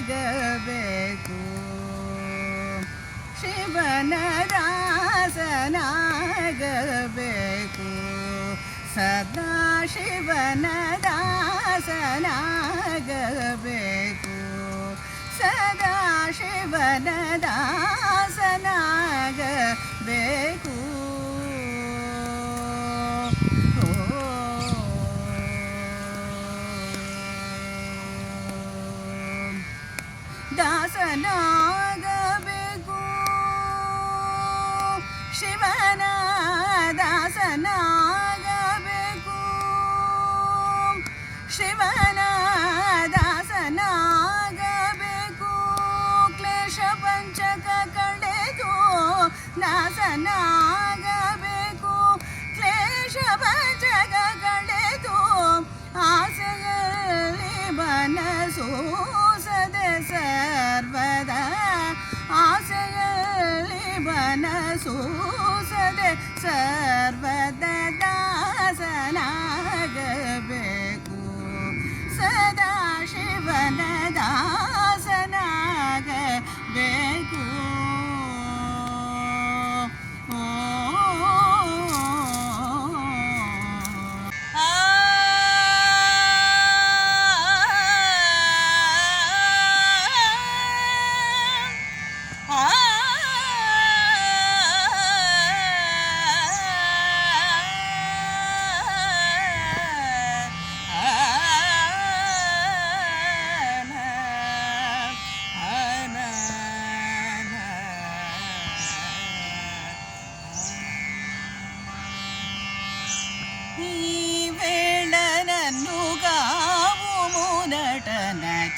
ದಾಸನಾಗಬೇಕು ಶಿವನ ದಾಸನಾಗಬೇಕು ಸದಾ ಶಿವನ ದಾಸನಾಗಬೇಕು ಸದಾ ಶಿವನ ದಾಸನಾಗಬೇಕು ದಾಸನಾಗಬೇಕು ಶಿವನ ದಾಸನಾಗಬೇಕು ಶಿವನ ದಾಸನಾಗಬೇಕು ಕ್ಲೇಶ ಪಂಚಕ ಕಳೆದು ದಾಸನಾಗಬೇಕು ಕ್ಲೇಶ ಪಂಚಕ ಕಳೆದು ಆಸೆಯಲ್ಲಿ ಮನಸ್ಸು ಸರ್ವದ ಆಸೆಯಲ್ಲಿ ಮನಸ್ಸು ಸರ್ವದ ದಾಸನಾಗಬೇಕು ಸದಾ ಶಿವನ ದಾಸನಾಗಬೇಕು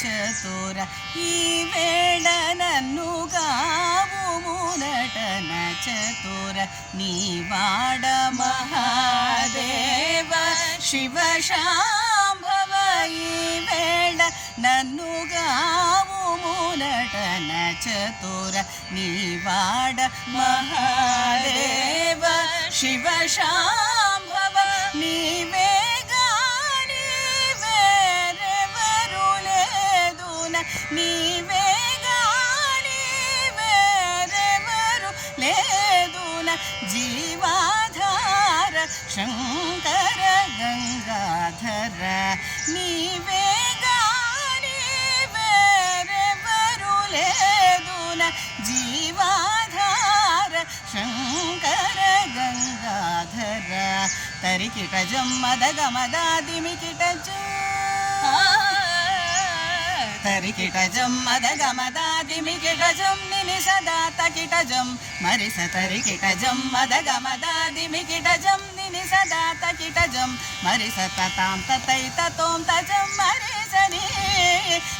ಚತುರ ಈ ವೇಳನನ್ನು ಗಾವು ಮುನಟನ ಚತುರ ನೀವಾಡ ಮಹಾದೇವ ಶಿವ ಶಾಂಭವ ಈ ವೇಳ ನನ್ನು ಗಾವು ಮುನಟನ ಚತುರ ನೀವಾಡ ಮಹಾದೇವ ಶಿವ ಶಾಂಭವ ನೀವೇ ನೀವೇ ಗಾಳಿ ಬೇರೆವರು ಲೇದುನ ಜೀವಾಧಾರ ಶಂಕರ ಗಂಗಾಧರ ನೀವೇ ಗಾಳಿ ಬೇರೆವರು ಲೇದುನ ಜೀವಾಧಾರ ಶಂಕರ ಗಂಗಾಧರ ತರಿಕಿಟ ಜಮ್ಮದ ಗಮದ ದಿಮಿಕಿಟ ತರಿಕಿಟ ಜಮ್ಮದ ಗಮದ ದಿಮಿಕಿಟ ಜಂ ನಿನಿ ಸದಾ ತಕಿಟ ಜಂ ಮರಿಸ ತರಿಕಿಟ ಜಮ್ಮದ ಗಮದ ದಿಮಿಕಿಟ ಜಂ ನಿನಿ ಸದಾ ತಕಿಟ ಜಂ ಮರಿಸ ತತಾಂ ತತೈ ತತೋಂ ತಜಂ ಮರಿಸನಿ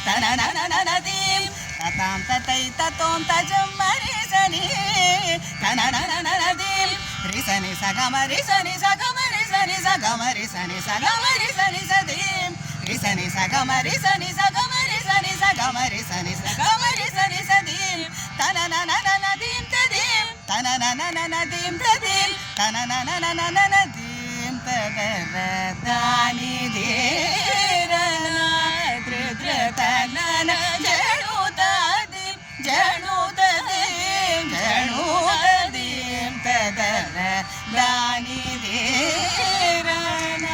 ತನನನನನದೀಂ ತತಾಂ ತತೈ ತತೋಂ ತಜಂ ಮರಿಸನಿ ತನನನನನದೀಂ ರಿಸನಿ ಸಗಮರಿಸನಿ ಸಗಮರಿಸನಿ ಸಗಮರಿಸನಿ ಸಗಮರಿಸನಿ ಸದೀಂ ರಿಸನಿ ಸಗಮರಿಸನಿ ಸಗಮರಿಸನಿ ಸಗಮರಿಸನಿ ಸಗಮರಿಸನಿ ಸದೀಂ ತನನನನನದೀಂ ತದೀಂ ತನನನನನದೀಂ ತದೀಂ ತನನನನನದೀಂ ತದರ ದಾನಿ ಧೀರನ ಧೃತನನ ಜಣುತದೀಂ ಜಣುತದೀಂ ಜಣುತದೀಂ ತದರ ದಾನಿ ಧೀರನ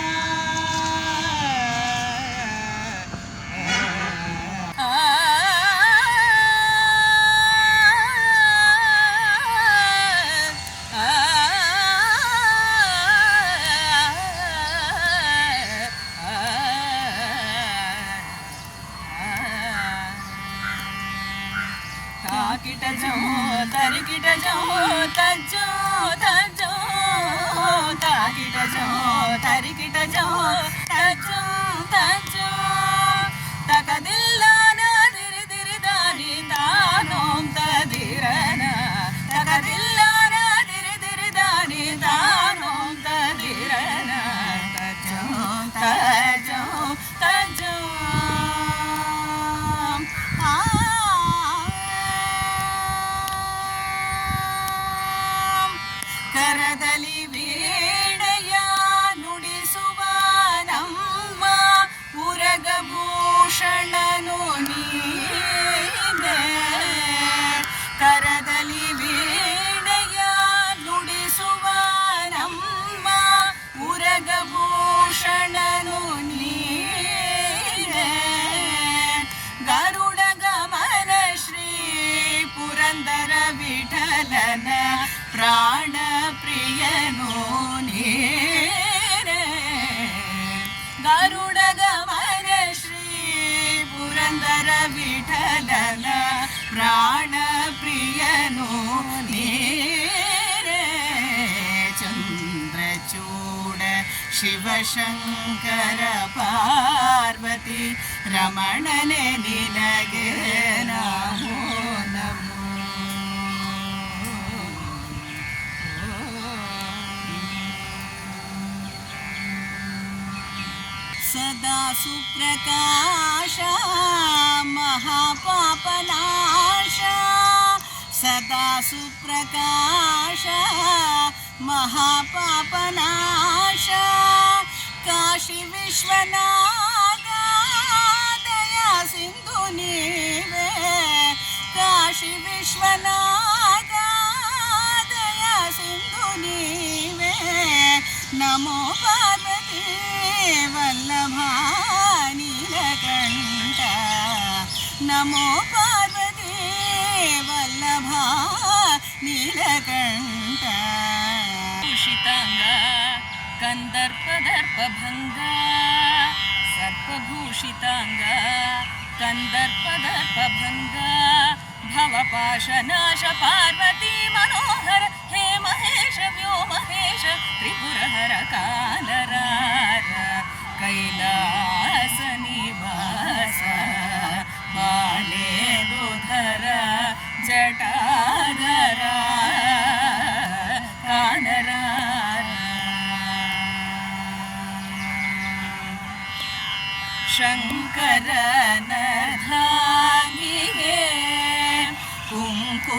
ಕಿಟ ಜೋ ತರಿಕಿಟ ಜೋ ತಜ್ಜೋ ತಜ್ಜೋ ತಾಕಿಟ ಜೋ ತರಿಕಿಟ ಜೋ ತಜ್ಜೋ ತಜ್ಜೋ ತಕದಿಲ್ಲ ದಿರಿ ದಿರಿ ದಾನಿ ತಾನೋಂ ತದಿರನ ತಕದಿಲ್ಲ ದಿರಿ ದಿರಿ ದಾನಿ ತಾನೋಂ ತದಿರನ ತಜ್ಜೋ ತಜ್ಜೋ ತಜ್ಜೋ ಕರದಲ್ಲಿ ವೀಣೆಯ ನುಡಿಸುವ ನಮ್ಮ ವಿಠಲನ ಪ್ರಾಣ ಪ್ರಿಯನೋ ನೀರೇ ಗರುಡ ಗಮನ ಶ್ರೀ ಪುರಂದರ ವಿಠಲನ ಪ್ರಾಣ ಪ್ರಿಯನೋ ನೀರೇ ಚಂದ್ರಚೂಡ ಶಿವಶಂಕರ ಪಾರ್ವತಿ ರಮಣನೆ ನಿನಗೆ ನಮೋ ನಮೋ ಸದಾ ಸುಪ್ರಕಾಶ ಮಹಾಪಾಪನಾಶ ಸದಾ ಸುಪ್ರಕಾಶ ಮಹಾಪಾಪನಾಶ ಕಾಶಿ ವಿಶ್ವನಾಥ ದಯಾ ಸಿಂಧು ನೀವೇ ಕಾಶಿ ವಿಶ್ವನಾಥ ದಯಾ ಸಿಂಧು ನೀವೇ ನಮೋ ಪಾರ್ವತಿ ವಲ್ಲಭ ನೀಲಕಂಠ ನಮೋ ಪಾರ್ವತಿ ವಲ್ಲಭ ನೀಲಕಂಠ ಭೂಷಿತಾಂಗ ಕಂದರ್ಪದರ್ಪಭಂಗ ಸರ್ಪಭೂಷಿತಾಂಗ ಕಂದರ್ಪದರ್ಪಭಂಗ ಭವಪಾಶನಾಶ ಪಾರ್ವತಿ ಮನೋಹರ ಹೇ ಮಹೇಶ ವ್ಯೋಮಹೇಶ ತ್ರಿಪುರಹರ ಕಾಲರಾರ ಕೈಲಾಸ ನಿವಾಸ ಬಾಲೇಂದುಧರ ಜಟಾಧರ ಕಾನರಾರ ಶಂಕರನ ಧಾನಿಗೆ ಕುಂಕುಮಾಗೀತೆಗೆ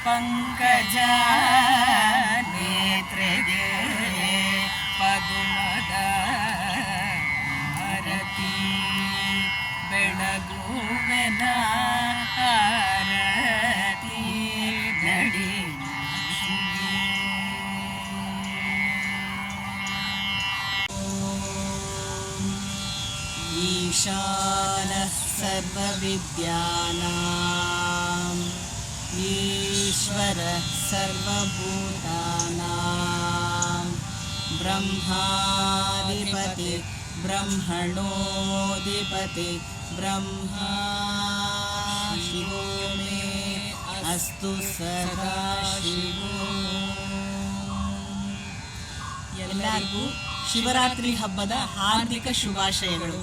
ಪಂಕಜ ನೇತ್ರೆಗೆ ಪದುಮದ ಆರತಿ ಬೆಳಗುವೆನ ಆರತಿ ನಡಿ ಈಶಾನಃ ಸರ್ವವಿದ್ಯಾನಾಂ ಈಶ್ವರಃ ಸರ್ವಭೂತಾನಾಂ ಬ್ರಹ್ಮಾಧಿಪತಿ ಬ್ರಹ್ಮಣೋಧಿಪತಿ ಬ್ರಹ್ಮಾ ಶಿವೋ ಮೇ ಅಸ್ತು ಸದಾ ಶಿವೋ. ಎಲ್ಲರಿಗೂ ಶಿವರಾತ್ರಿ ಹಬ್ಬದ ಹಾರ್ದಿಕ ಶುಭಾಶಯಗಳು.